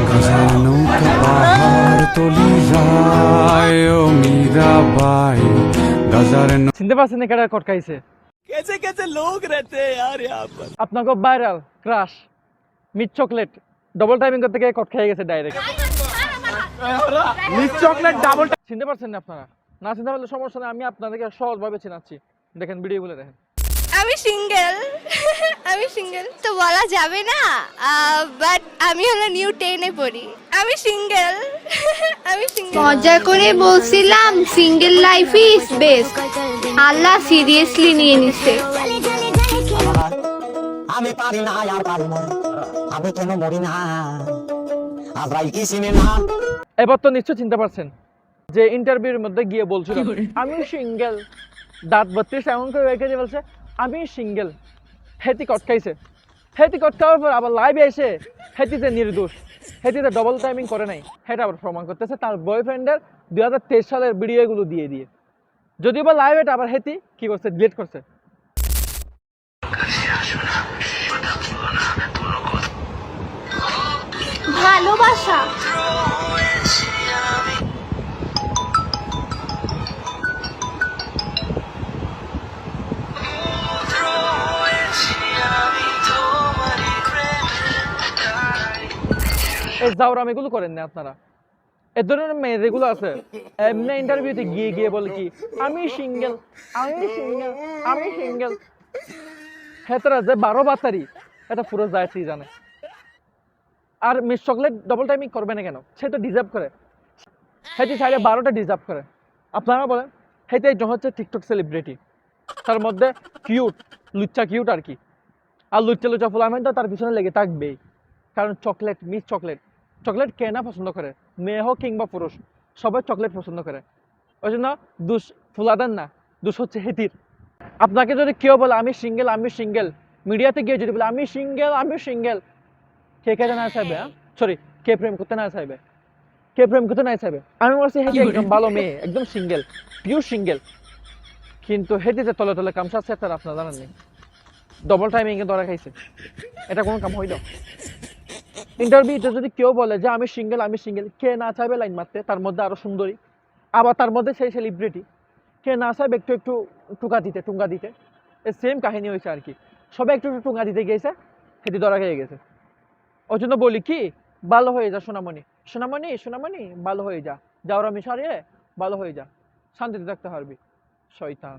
গাজার নৌকা পাহাড় তলি যায় ও মীরাবাই গাজার চিনতে পারছেন কেডা কটকাইছে? कैसे कैसे लोग रहते हैं यार यहाँ पर। আপনাকে viral crush meet chocolate double timing করতে গিয়ে কট খেয়ে গেছে ডাইরেক্ট। मिस चॉकलेट डबल চিনতে পারছেন না আপনারা? না চিনতে পারলে সমস্যা নেই, আমি আপনাদেরকে সহজভাবে চেনাচ্ছি। দেখেন ভিডিওগুলো দেখেন। আমি সিঙ্গেল আমি সিঙ্গেল তো বলা যাবে না, বাট আমি হলো নিউ 10 এ পড়ি। আমি সিঙ্গেল আমি সিঙ্গেল। মজা করে বলছিলাম single life is best, Allah seriously নিয়ে নিছে। আমি পারি না আর পারি না, আমি কেন মরি না, আজরাইল কি চিনে না। এবার তো নিশ্চয় চিনতে পারছেন যে ইন্টারভিউর মধ্যে গিয়ে বলছিল আমি সিঙ্গেল, দাঁত 32 এমন করে রেখে দিয়ে বলছে আমি সিঙ্গেল। হেতি কটকাইছে, হেতি কটকাওয়ার পর আবার লাইভে এসে হেতি যে নির্দোষ, হেতিতে ডবল টাইমিং করে নাই সেটা আবার প্রমাণ করতেছে তার বয়ফ্রেন্ডের 2023 সালের ভিডিওগুলো দিয়ে দিয়ে। যদিও বা লাইভ এটা আবার হেতি কি করছে, ডিলিট করছে। ভালোবাসা এই জাউরামিগুলো করেন না আপনারা। এ ধরনের মেয়ে যেগুলো আছে এমনি ইন্টারভিউতে গিয়ে গিয়ে বলে কি আমি সিঙ্গেল আমি সিঙ্গেল আমি সিঙ্গেল। হেতারা যে 12 বাতারি এটা পুরো জায়গাতেই জানে। আর মিস চকলেট ডবল টাইমিং করবে না কেন? সে তো ডিজার্ভ করে, হেতি চাইলে 12টা ডিজার্ভ করে। আপনারা বলেন হেতে একজন হচ্ছে টিকটক সেলিব্রিটি, তার মধ্যে কিউট লুচ্চা কিউট আর কি। আর লুচ্চা লুচ্চা ফুলামেন তো তার পিছনে লেগে থাকবেই, কারণ চকলেট মিস চকলেট। চকলেট কে না পছন্দ করে, মেয়ে হোক কিংবা পুরুষ, সবাই চকলেট পছন্দ করে। ওই জন্য দুষ ফুলাদেন না, দুষ হচ্ছে হেতির। আপনাকে যদি কেউ বলে আমি সিঙ্গেল আমি সিঙ্গেল, মিডিয়াতে গিয়ে যদি বলে আমি সিঙ্গেল আমি সিঙ্গেল, কে খেতে না চাইবে? সরি, কে প্রেম করতে না চাইবে? কে প্রেম করতে না চাইবে? আমি বলছি হেতি একদম ভালো মেয়ে, একদম সিঙ্গেল, পিওর সিঙ্গেল। কিন্তু হেতিতে তলে তলে কাম সারছে তার আপনারা জানেন নেই। ডবল টাইমিং এ ধরা খাইছে, এটা কোনো কাম হইল? ইন্টারভিউতে যদি কেউ বলে যে আমি সিঙ্গেল, কে না চাইবে লাইন মারতে? তার মধ্যে আরো সুন্দরী, আবার তার মধ্যে সেই সেলিব্রিটি, কে না চাইবে একটু একটু টুঙ্গা দিতে? এই সেম কাহিনী হয়েছে আর কি। সবাই একটু একটু টুঙ্গা দিতে গিয়েছে, হেঁটে ধরা খেয়ে গেছে। ওই জন্য বলি কি, ভালো হয়ে যা সোনামণি, সোনামণি সোনামণি ভালো হয়ে যা, যাওয়ার আমি সারিয়ে ভালো হয়ে যা, শান্তিতে থাকতে পারবি। শয়তান।